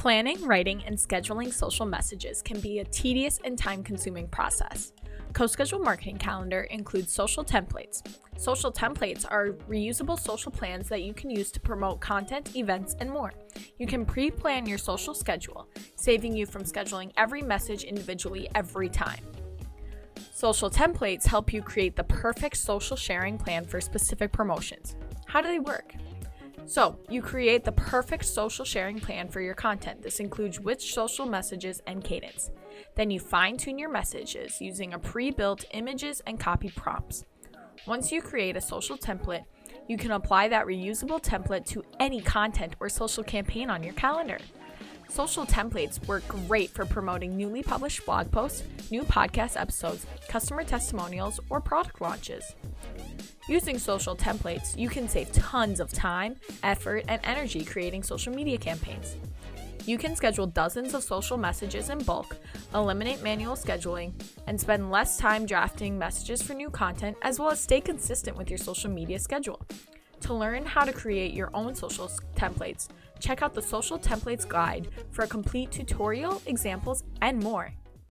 Planning, writing, and scheduling social messages can be a tedious and time-consuming process. CoSchedule Marketing Calendar includes social templates. Social templates are reusable social plans that you can use to promote content, events, and more. You can pre-plan your social schedule, saving you from scheduling every message individually every time. Social templates help you create the perfect social sharing plan for specific promotions. How do they work? So, you create the perfect social sharing plan for your content. This includes which social messages and cadence. Then you fine-tune your messages using a pre-built images and copy prompts. Once you create a social template, you can apply that reusable template to any content or social campaign on your calendar. Social templates work great for promoting newly published blog posts, new podcast episodes, customer testimonials, or product launches. Using social templates, you can save tons of time, effort, and energy creating social media campaigns. You can schedule dozens of social messages in bulk, eliminate manual scheduling, and spend less time drafting messages for new content, as well as stay consistent with your social media schedule. To learn how to create your own social templates, check out the Social Templates Guide for a complete tutorial, examples, and more.